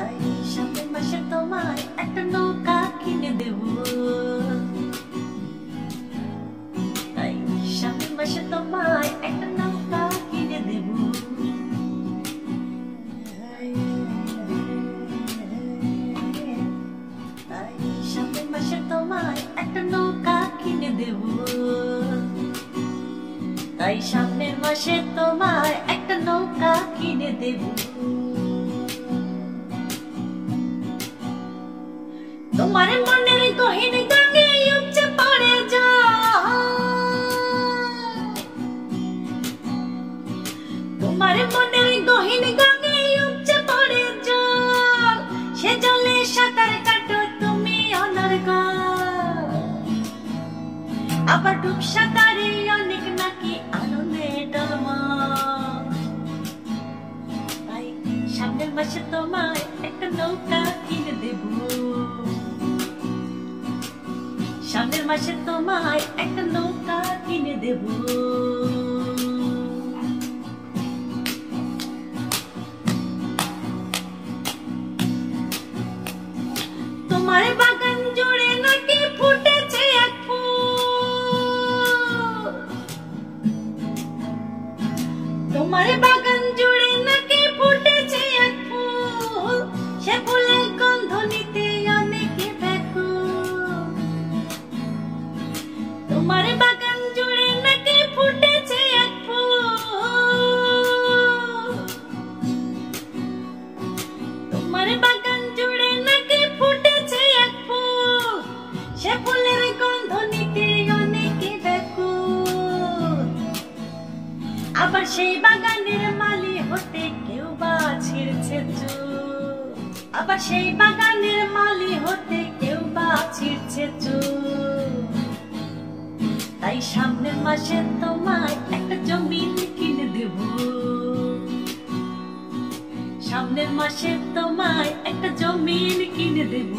তাই সামনের মাসে তোমায় একটা নৌকা কিনে দেব। তাই সামনের মাসে তোমায় একটা নৌকা কিনে দেব। তাই সামনের মাসে তোমায় একটা নৌকা কিনে দেব। তাই সামনের মাসে তোমায় একটা নৌকা কিনে দেব। তোমার মনের গহীন গানে উপচে পড়ে যায়। তোমার মনের গহীন গানে উপচে পড়ে যায়। সে জলে সাঁতার কাটো তুমি অনর্গল। আবার ডুব সাঁতারে অনেক নাকি আনন্দে ডলমল। তাই সামনের মাসে তোমায় একটা নৌকা কিনে দেব। সামনের মাসে তোমায় একটা নৌকা কিনে দেব। তোমার বাগান জুড়ে নাকি ফুটেছে এক ফুল। তোমার বাগান জুড়ে নাকি ফুটেছে এক ফুল। সে ফুলের গন্ধ নিতে অনেকে ব্যাকুল। তোমার বাগান জুড়ে নাকি ফুটেছে এক ফুল। তোমার বাগান জুড়ে নাকি ফুটেছে এক ফুল। সে ফুলের গন্ধ নিতে অনেকে ব্যাকুল। আবার সেই বাগানের মালি হতে কেউ বা ছিঁড়ছে চুল। আবার সেই বাগানের মালি হতে কেউ বা ছিঁড়ছে চুল। তাই সামনের মাসে তোমায় একটা জমিন কিনে দেব। সামনের মাসে তোমায় একটা জমিন কিনে দেব।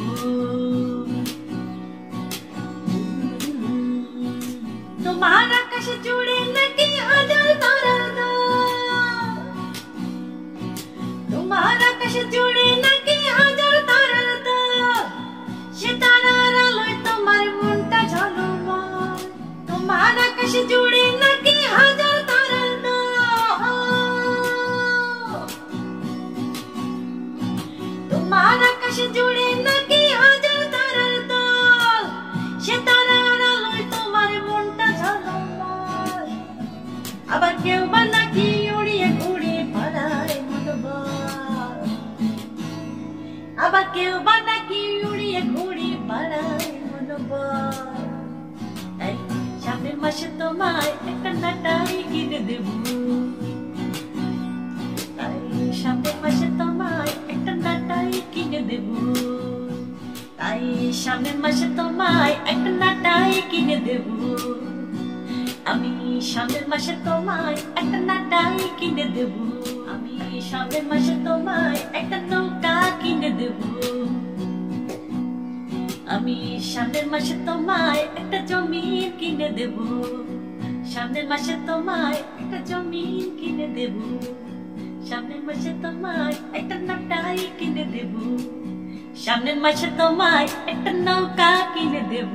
তোমার আকাশে জুড়ে নাকি হাজার তারার দল। তোমার আকাশে জুড়ে নাকি হাজার তারার দল। সে তারার আলোয় তোমার মনটা ঝলমল। তোমার আকাশে জুড়ে নাকি হাজার তারার দল। তোমার আকাশে জুড়ে নাকি হাজার তারার দল। সে তারার আলোয় তোমার মনটা ঝলমল। আবার কেউ বা নাকি উড়িয়ে ঘুরে পালায় মনোবল। আবার কেউ বা নাকি উড়িয়ে ঘুরে পালায় মনোবল। তাই সামনের মাসে তোমায় একটা নাটাই কিনে দেব। তাই সামনের মাসে তোমায় একটা নাটাই কিনে দেব। তাই সামনের মাসে তোমায় একটা নাটাই কিনে দেব। আমি সামনের মাসে তোমায় একটা নাটাই কিনে দেব। আমি সামনের মাসে তোমায় একটা নৌকা কিনে দেব। আমি সামনের মাসে তোমায় একটা জমিন কিনে দেব। সামনের মাসে তোমায় একটা জমিন কিনে দেব। সামনের মাসে তোমায় একটা নাটাই কিনে দেব। সামনের মাসে তোমায় একটা নৌকা কিনে দেব।